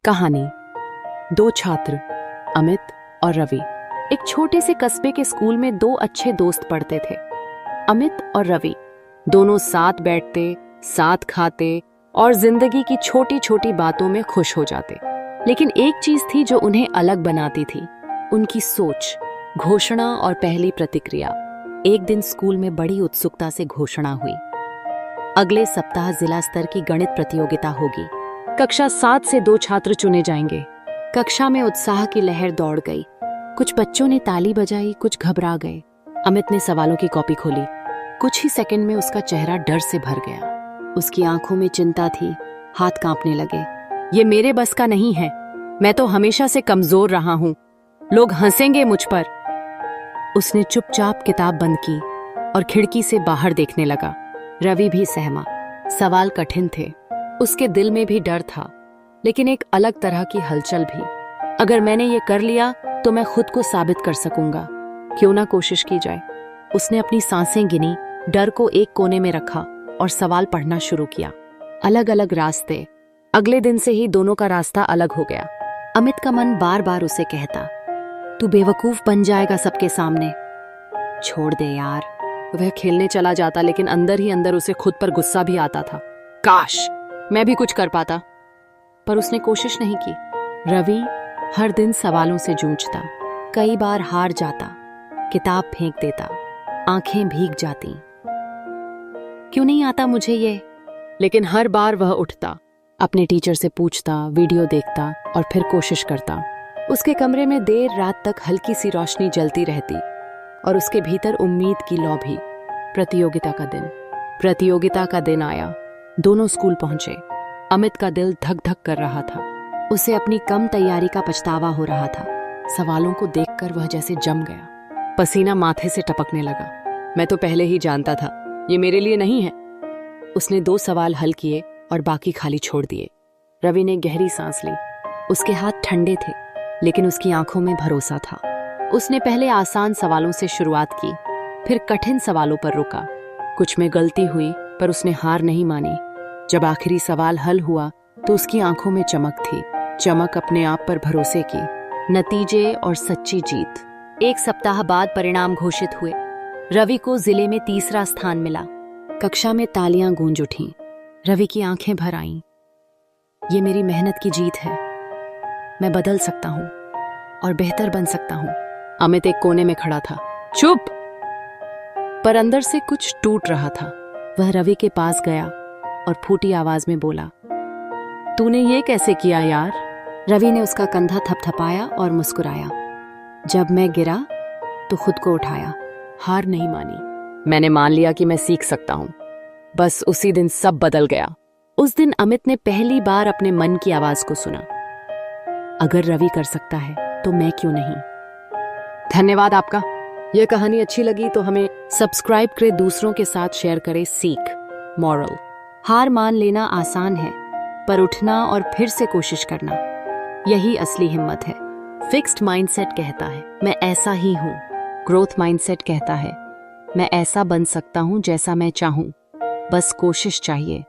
कहानी। दो छात्र, अमित और रवि, एक छोटे से कस्बे के स्कूल में दो अच्छे दोस्त पढ़ते थे। अमित और रवि दोनों साथ बैठते, साथ खाते और जिंदगी की छोटी छोटी बातों में खुश हो जाते। लेकिन एक चीज थी जो उन्हें अलग बनाती थी, उनकी सोच, घोषणा और पहली प्रतिक्रिया। एक दिन स्कूल में बड़ी उत्सुकता से घोषणा हुई, अगले सप्ताह जिला स्तर की गणित प्रतियोगिता होगी। कक्षा 7 से 2 छात्र चुने जाएंगे। कक्षा में उत्साह की लहर दौड़ गई। कुछ बच्चों ने ताली बजाई, कुछ घबरा गए। अमित ने सवालों की कॉपी खोली। कुछ ही सेकंड में उसका चेहरा डर से भर गया। उसकी आंखों में चिंता थी, हाथ कांपने लगे। ये मेरे बस का नहीं है, मैं तो हमेशा से कमजोर रहा हूं, लोग हंसेंगे मुझ पर। उसने चुपचाप किताब बंद की और खिड़की से बाहर देखने लगा। रवि भी सहमा। सवाल कठिन थे, उसके दिल में भी डर था, लेकिन एक अलग तरह की हलचल भी। अगर मैंने ये कर लिया तो मैं खुद को साबित कर सकूंगा, क्यों ना कोशिश की जाए। उसने अपनी सांसें गिनी, डर को एक कोने में रखा और सवाल पढ़ना शुरू किया। अलग अलग रास्ते। अगले दिन से ही दोनों का रास्ता अलग हो गया। अमित का मन बार बार उसे कहता, तू बेवकूफ बन जाएगा सबके सामने, छोड़ दे यार। वह खेलने चला जाता, लेकिन अंदर ही अंदर उसे खुद पर गुस्सा भी आता था। काश मैं भी कुछ कर पाता, पर उसने कोशिश नहीं की। रवि हर दिन सवालों से जूझता, कई बार हार जाता, किताब फेंक देता, आंखें भीग जाती। क्यों नहीं आता मुझे ये? लेकिन हर बार वह उठता, अपने टीचर से पूछता, वीडियो देखता और फिर कोशिश करता। उसके कमरे में देर रात तक हल्की सी रोशनी जलती रहती और उसके भीतर उम्मीद की लौ भी। प्रतियोगिता का दिन आया। दोनों स्कूल पहुंचे। अमित का दिल धक धक कर रहा था। उसे अपनी कम तैयारी का पछतावा हो रहा था। सवालों को देखकर वह जैसे जम गया। पसीना माथे से टपकने लगा। मैं तो पहले ही जानता था, ये मेरे लिए नहीं है। उसने 2 सवाल हल किए और बाकी खाली छोड़ दिए। रवि ने गहरी सांस ली। उसके हाथ ठंडे थे, लेकिन उसकी आंखों में भरोसा था। उसने पहले आसान सवालों से शुरुआत की, फिर कठिन सवालों पर रुका। कुछ में गलती हुई, पर उसने हार नहीं मानी। जब आखिरी सवाल हल हुआ तो उसकी आंखों में चमक थी, चमक अपने आप पर भरोसे की, नतीजे और सच्ची जीत। 1 सप्ताह बाद परिणाम घोषित हुए। रवि को जिले में 3रा स्थान मिला। कक्षा में तालियां गूंज उठीं। रवि की आंखें भर आईं। ये मेरी मेहनत की जीत है, मैं बदल सकता हूं और बेहतर बन सकता हूं। अमित एक कोने में खड़ा था, चुप। पर अंदर से कुछ टूट रहा था। वह रवि के पास गया और फूटी आवाज में बोला, तूने ये कैसे किया यार? रवि ने उसका कंधा थपथपाया और मुस्कुराया। जब मैं गिरा तो खुद को उठाया, हार नहीं मानी। मैंने मान लिया कि मैं सीख सकता हूं। बस उसी दिन सब बदल गया। उस दिन अमित ने पहली बार अपने मन की आवाज को सुना। अगर रवि कर सकता है तो मैं क्यों नहीं? धन्यवाद आपका। यह कहानी अच्छी लगी तो हमें सब्सक्राइब करें, दूसरों के साथ शेयर करें। सीख, मॉरल, हार मान लेना आसान है, पर उठना और फिर से कोशिश करना, यही असली हिम्मत है। फिक्स्ड माइंडसेट कहता है मैं ऐसा ही हूं। ग्रोथ माइंडसेट कहता है मैं ऐसा बन सकता हूं जैसा मैं चाहूं, बस कोशिश चाहिए।